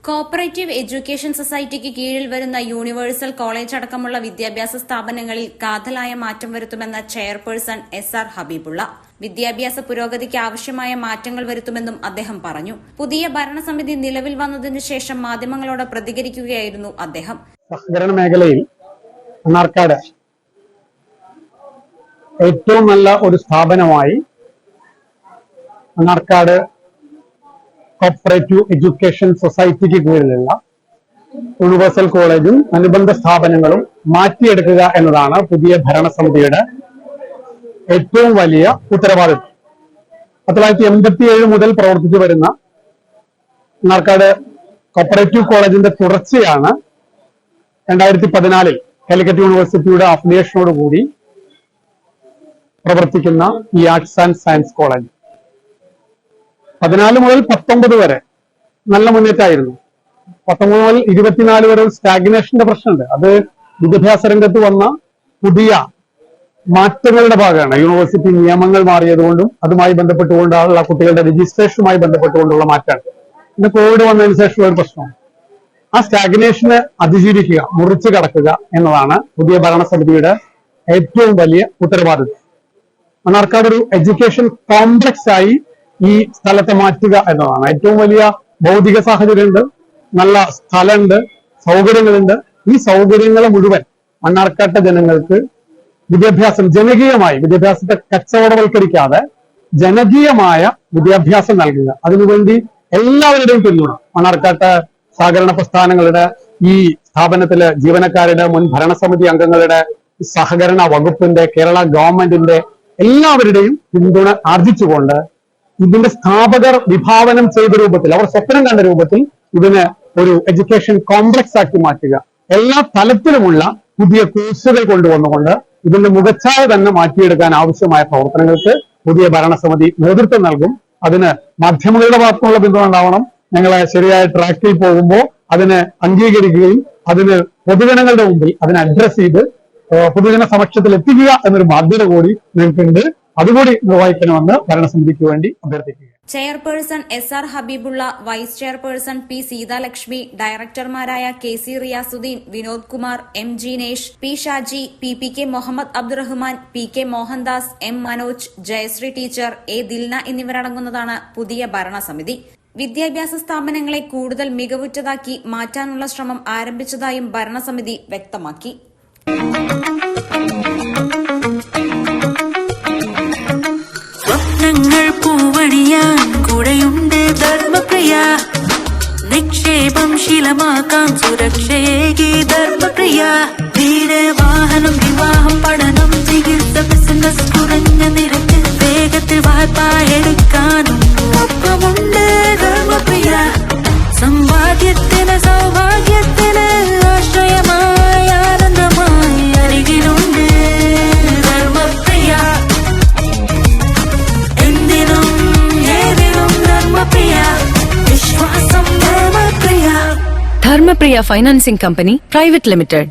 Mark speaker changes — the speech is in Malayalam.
Speaker 1: കോപ്പറേറ്റീവ് എഡ്യൂക്കേഷൻ സൊസൈറ്റിക്ക് കീഴിൽ വരുന്ന യൂണിവേഴ്സൽ കോളേജ് അടക്കമുള്ള വിദ്യാഭ്യാസ സ്ഥാപനങ്ങളിൽ കാതലായ മാറ്റം വരുത്തുമെന്ന ചെയർപേഴ്സൺ SR ഹബീബുള്ള. വിദ്യാഭ്യാസ പുരോഗതിക്ക് ആവശ്യമായ മാറ്റങ്ങൾ വരുത്തുമെന്നും അദ്ദേഹം പറഞ്ഞു. പുതിയ ഭരണസമിതി നിലവിൽ വന്നതിനു ശേഷം മാധ്യമങ്ങളോട് പ്രതികരിക്കുകയായിരുന്നു അദ്ദേഹം.
Speaker 2: സഹകരണ മേഖലയിൽ മണ്ണാർക്കാട് ഏറ്റവും നല്ല ഒരു സ്ഥാപനമായി മണ്ണാർക്കാട് കോപ്പറേറ്റീവ് എഡ്യൂക്കേഷൻ സൊസൈറ്റിക്ക് കീഴിലുള്ള യൂണിവേഴ്സൽ കോളേജും അനുബന്ധ സ്ഥാപനങ്ങളും മാറ്റിയെടുക്കുക എന്നതാണ് പുതിയ ഭരണസമിതിയുടെ ഏറ്റവും വലിയ ഉത്തരവാദിത്വം. 1987 മുതൽ പ്രവർത്തിച്ചു വരുന്ന മണ്ണാർക്കാട് കോപ്പറേറ്റീവ് കോളേജിന്റെ തുടർച്ചയാണ് 2014 കാലിക്കറ്റ് യൂണിവേഴ്സിറ്റിയുടെ അഫിലിയേഷനോടുകൂടി പ്രവർത്തിക്കുന്ന ഈ ആർട്സ് ആൻഡ് സയൻസ് കോളേജ്. 14 മുതൽ 19 വരെ നല്ല മുന്നേറ്റമായിരുന്നു. 19 മുതൽ 24 വരെ ഒരു സ്റ്റാഗ്നേഷന്റെ പ്രശ്നമുണ്ട്. അത് വിദ്യാഭ്യാസ രംഗത്ത് വന്ന പുതിയ മാറ്റങ്ങളുടെ ഭാഗമാണ്. യൂണിവേഴ്സിറ്റി നിയമങ്ങൾ മാറിയതുകൊണ്ടും അതുമായി ബന്ധപ്പെട്ടുകൊണ്ടുള്ള കുട്ടികളുടെ രജിസ്ട്രേഷനുമായി ബന്ധപ്പെട്ടുകൊണ്ടുള്ള മാറ്റമാണ്. പിന്നെ കോവിഡ് വന്നതിന് ശേഷമുള്ള ഒരു പ്രശ്നമാണ്. ആ സ്റ്റാഗ്നേഷനെ അതിജീവിക്കുക, മുറിച്ചു കടക്കുക എന്നതാണ് പുതിയ ഭരണസമിതിയുടെ ഏറ്റവും വലിയ ഉത്തരവാദിത്വം. മണ്ണാർക്കാട് ഒരു എഡ്യൂക്കേഷൻ കോംപ്ലക്സ് ആയി ഈ സ്ഥലത്തെ മാറ്റുക എന്നതാണ്. ഏറ്റവും വലിയ ഭൗതിക സാഹചര്യമുണ്ട്, നല്ല സ്ഥലമുണ്ട്, സൗകര്യങ്ങളുണ്ട്. ഈ സൗകര്യങ്ങൾ മുഴുവൻ മണ്ണാർക്കാട്ടെ ജനങ്ങൾക്ക് വിദ്യാഭ്യാസം ജനകീയമായി, വിദ്യാഭ്യാസത്തെ കച്ചവടവൽക്കരിക്കാതെ ജനകീയമായ വിദ്യാഭ്യാസം നൽകുക, അതിനുവേണ്ടി എല്ലാവരുടെയും പിന്തുണ മണ്ണാർക്കാട്ടെ സഹകരണ പ്രസ്ഥാനങ്ങളുടെ, ഈ സ്ഥാപനത്തിലെ ജീവനക്കാരുടെ, മുൻ ഭരണസമിതി അംഗങ്ങളുടെ, സഹകരണ വകുപ്പിന്റെ, കേരള ഗവൺമെന്റിന്റെ എല്ലാവരുടെയും പിന്തുണ ആർജിച്ചുകൊണ്ട് ഇതിന്റെ സ്ഥാപകർ വിഭാവനം ചെയ്ത രൂപത്തിൽ, അവർ സ്വപ്നം കണ്ട രൂപത്തിൽ ഇതിന് ഒരു എഡ്യൂക്കേഷൻ കോംപ്ലക്സ് ആക്കി മാറ്റുക, എല്ലാ തലത്തിലുമുള്ള പുതിയ കോഴ്സുകൾ കൊണ്ടുവന്നുകൊണ്ട് ഇതിന്റെ മുഖച്ഛായ തന്നെ മാറ്റിയെടുക്കാൻ ആവശ്യമായ പ്രവർത്തനങ്ങൾക്ക് പുതിയ ഭരണസമിതി നേതൃത്വം നൽകും. അതിന് മാധ്യമങ്ങളുടെ ഭാഗത്തുനിന്നുള്ള പിന്തുണ ഉണ്ടാവണം. ഞങ്ങളെ ശരിയായ ട്രാക്കിൽ പോകുമ്പോൾ അതിനെ അംഗീകരിക്കുകയും അതിന് പൊതുജനങ്ങളുടെ മുമ്പിൽ അതിനെ അഡ്രസ് ചെയ്ത് പൊതുജന സമക്ഷത്തിൽ എത്തിക്കുക എന്നൊരു ബാധ്യത കൂടി നിങ്ങൾക്കുണ്ട്. അതുകൂടി നിർവഹിക്കണമെന്ന് ഭരണസമിതിക്ക് വേണ്ടി അഭ്യർത്ഥിക്കുക.
Speaker 1: Chairperson SR Habibulla, vice chairperson P Seethalakshmi, ഡയറക്ടർമാരായ KC Riyasuddin, Vinod Kumar, M Jinesh, P Shaji, PPK Muhammad Abdurahman, PK Mohandas, M Manoj, Jayashree teacher, A Dilna എന്നിവരടങ്ങുന്നതാണ് പുതിയ ഭരണസമിതി. വിദ്യാഭ്യാസ സ്ഥാപനങ്ങളെ കൂടുതൽ മികവുറ്റതാക്കി മാറ്റാനുള്ള ശ്രമം ആരംഭിച്ചതായും ഭരണസമിതി വ്യക്തമാക്കി.
Speaker 3: സ്വപ്നങ്ങൾ പൂവണിയാൻ കൂടെയുണ്ട് ധർമ്മപ്രിയ, നിക്ഷേപം ശീലമാക്കാൻ സുരക്ഷയേകി ധർമ്മപ്രിയ. വീട്, വാഹനം, വിവാഹം, പഠനം, ചികിത്സ, ബിസിനസ് കുറഞ്ഞ നിരക്കിൽ വേഗത്തിൽ വായ്പ എടുക്കാനും ഒപ്പമുണ്ട് ധർമ്മപ്രിയ. സമ്പാദ്യത്തിന്, സൗഭാഗ്യത്തിന് ആശ്രയമായ ആനന്ദമായി അരികിലുണ്ട് ധർമ്മപ്രിയ. എന്തിനും ഏതിനും ധർമ്മപ്രിയ, വിശ്വാസം Dharmapriya.
Speaker 4: Dharmapriya Financing Company Private Limited.